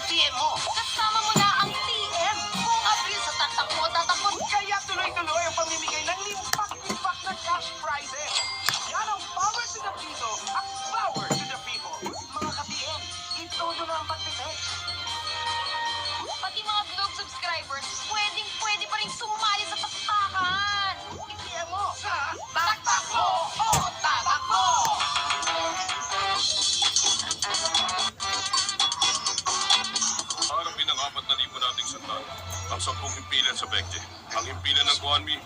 PM mo. Kasama mo na ang TM. Buong Abril sa tatakbo. Kaya tuloy-tuloy ang pamimigay ng limpak-limpak na cash prizes. Yan ang power to the piso at power to the people. Mga ka-PM, itulo na ang pagtitech. Pati mga Globe subscribers, pwedeng-pwede pa rin sumali sa taktakan. PM mo sa Taktakbo o Tatakbo! Harapin ang 4,000 nating sandal. Ang 10 himpilan sa Bekje. Ang himpilan ng Guanmi,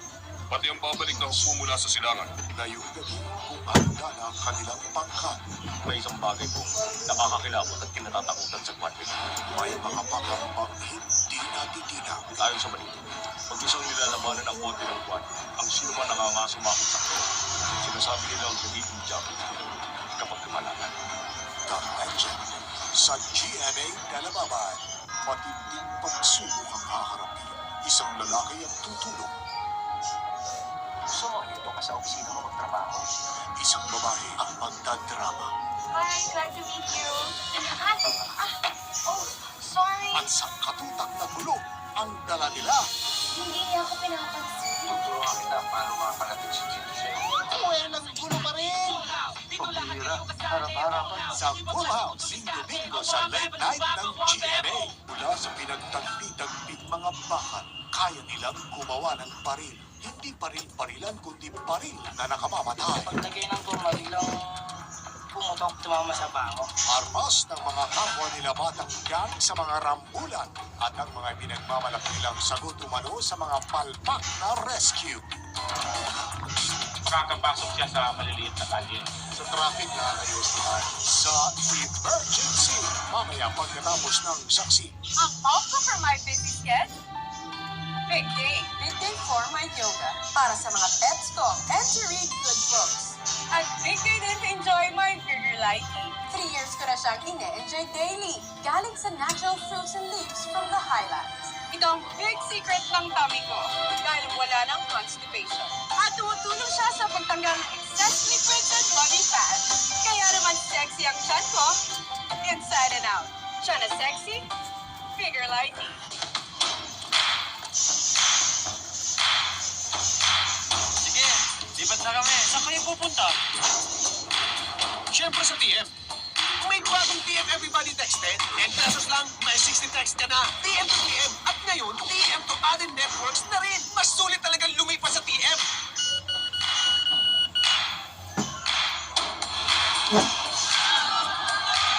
pati ang babalik na hukbo mula sa silangan. Ngayong gabi kung handa na ang kanilang pangkat, May isang bagay po, nakakakilabot at kinatatakutan sa Guanmi. may mga pangambang hindi natitinag. Ayon sa balita, pag isang nilalabanan ang bote ng Guan, ang sino man nangangasumahot sa kanya, sinasabi nila ang magiging Japanese kapag lumalaban. The legend sa GMA Dalababan. Matinding pagsubok ang haharapin. Isang lalaki ang tutulong. Gusto mo, ito ka sa opisina mo magtrabaho. Isang babae ang magdadrama. Hi, glad to meet you. Oh, sorry. At sa katutak na gulo, ang dala nila. Hindi niya ako pinapansin. Tuturuan kita paano makakarating si Chito sa'yo. Walang gulo pa rin. Pambira, harap-harapan. Sa Full House, Domingo sa late night ng GMA. Mula sa pinagtagpi-tagping mga bahan, kaya nilang gumawa ng baril. Hindi baril-barilan, kundi baril na nakamamatay. Paglagay ng goma, biglang pumutok, tumama sa bango. Armas ng mga kapwa nila batang gang sa mga rambulan at ang mga pinagmamalaki nilang sagot umano sa mga palpak na rescue. Makakapasok siya sa maliliit na kalye. Sa traffic na ayusin sa emergency. Mamaya pagkatapos ng saksi. Ang also for my busy schedule. Big day. Big day for my yoga. Para sa mga pets ko. And to read good books. At big day din to enjoy my figure lighting. 3 years ko na siyang ine-enjoy daily. Galing sa natural fruits and leaves from the highlands. Ito ang big secret ng tummy ko. Dahil wala ng constipation. At tumutulong siya sa pagtanggal ng excess liquids and body fat. Kaya naman sexy ang tiyan ko. Inside and out. Siya na sexy. Figure lighting. Sige, lipat na kami. Saan kayo pupunta? Siyempre sa TM. May bagong TM Everybody Text 10. 10 pesos lang, may 60 text ka na. TM to TM. At ngayon, TM to other networks na rin. Mas sulit talagang lumipas sa TM.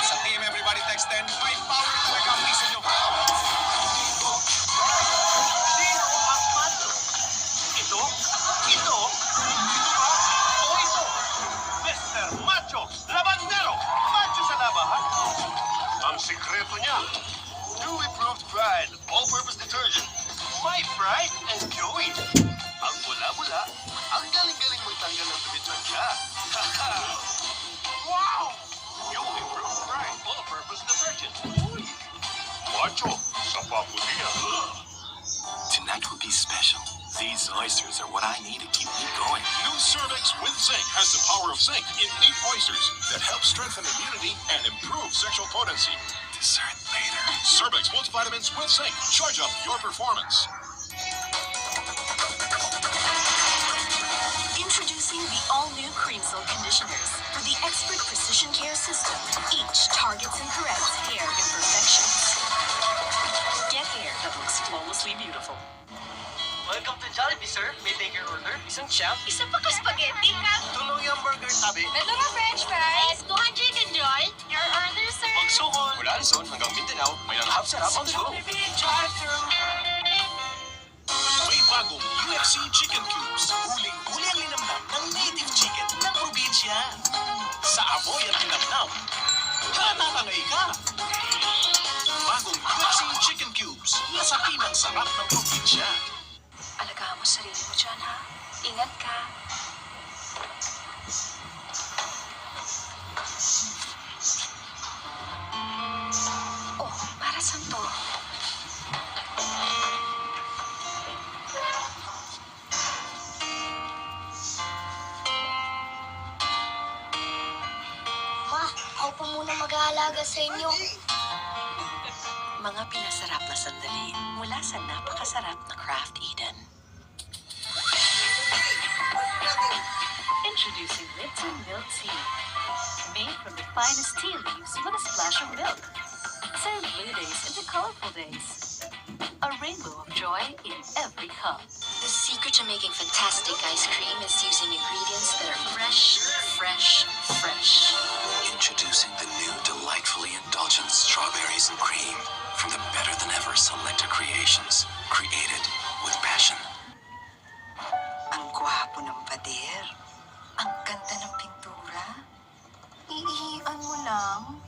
Sa TM Everybody Text 10, may power talaga ang piso nyo. Sino ang macho? Ito? Ito? Ito ba? O ito? Mr. Macho, Labandero, Macho sa labahan. Ang sikreto niya, Dewy Proved Pride All-Purpose Detergent. My pride and joy. Ang bula-bula, ang galing-galing magtanggal ng tubig-tansya. Wow! Dewy Proved Pride All-Purpose Detergent. Uy! Macho, sa paputiya. Tonight will be special. These oysters are what I need to keep me going. New Cervix with Zinc has the power of zinc in 8 oysters that help strengthen immunity and improve sexual potency. Dessert later. Cervix multivitamins with zinc. Charge up your performance. Introducing the all-new Cream Silk Conditioners with the expert precision care system. Each targets and corrects hair imperfections. Get hair that looks flawlessly beautiful. Welcome to Jollibee, sir. May take your order? Isang chef? Isa pa ka spaghetti ka? Tuloy ang burger tabi. Ito na french fries. Go on chicken joy. Your order, sir. Pagsukol. Mula Luzon hanggang Mindanao, may nanghap sarap on the go. May bagong UFC Chicken Cubes. Huling-huli ang linamnam ng native chicken ng probinsya. Sa amoy at linamnam, hatatangay ka. Bagong UFC Chicken Cubes. Nasapin ang sarap ng probinsya. Alagaan mo sarili mo dyan, ha? Ingat ka. Oh, para saan to? Ma, ako po muna mag-aalaga sa inyo. Mga pinasarap na sandali mula sa napakasarap na Kraft Eden. Introducing Lipton Milk Tea. Made from the finest tea leaves with a splash of milk. Turn blue days into colorful days. A rainbow of joy in every cup. The secret to making fantastic ice cream is using ingredients that are fresh, fresh, fresh. Introducing the new delightfully indulgent strawberries and cream from the Better Than Ever Selecta Creations. Created with passion. Ang gwapo ng pader. Ang ganda ng pintura. Iihian mo lang.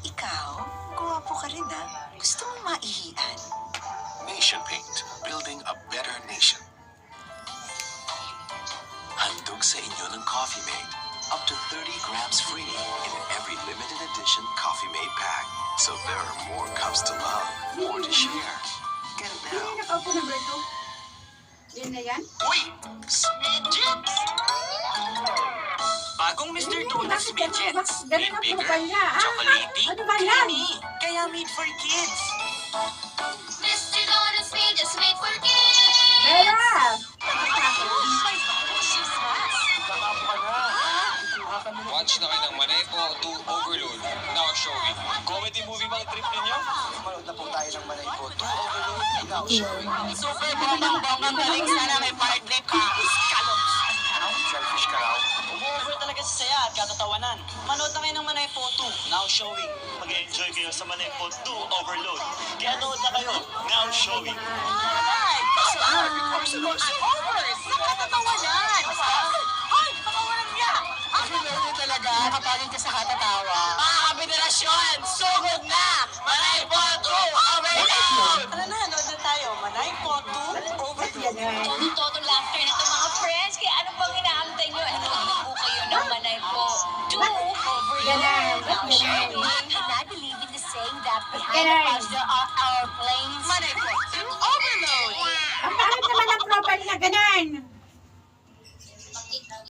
Ikaw, gwapo ka rin ah. Gusto mong maihian? Nation Paint. Building a better nation. Handog sa inyo ng Coffee Mate. Up to 30 grams free in every limited edition Coffee Mate pack. So there are more cups to love, more to share. Get it now. Uy! Smidgets! Bagong Mr. Donuts Midgets. Made bigger, chocolatey, creamy. Kaya made for kids. Mr. Donuts made just made for kids! Watch na kayo ng Manay po to Overload. Now showing. Comedy movie bang trip ninyo? Manood na po tayo ng Manay po. 2 Overload, now showing. Super bombang galing sana may partner ka. Scallops. Selfish ka raw. Over talaga sa saya at katatawanan. Manood na kayo ng Manay po 2, now showing. Mag-enjoy kayo sa Manay po 2 Overload. Kaya nood na kayo, now showing. Alright! Over! Sa katatawanan! Hoy! Pakawalan niya! Ano talaga? Nakapagin ka sa katatawa. Mga kabinasyon! Sugod na! Manay po 2! Overload! Tara na, nood na tayo. Manay po 2 Overload. Todo laughter na to mga friends. Kaya ano bang inaantay nyo? Nanood na po kayo ng Manay po 2 Overload. Now showing. And I believe in the saying that behind the clouds there are our planes. Manay po 2 Overload! Ang pangit naman ang profile na ganun.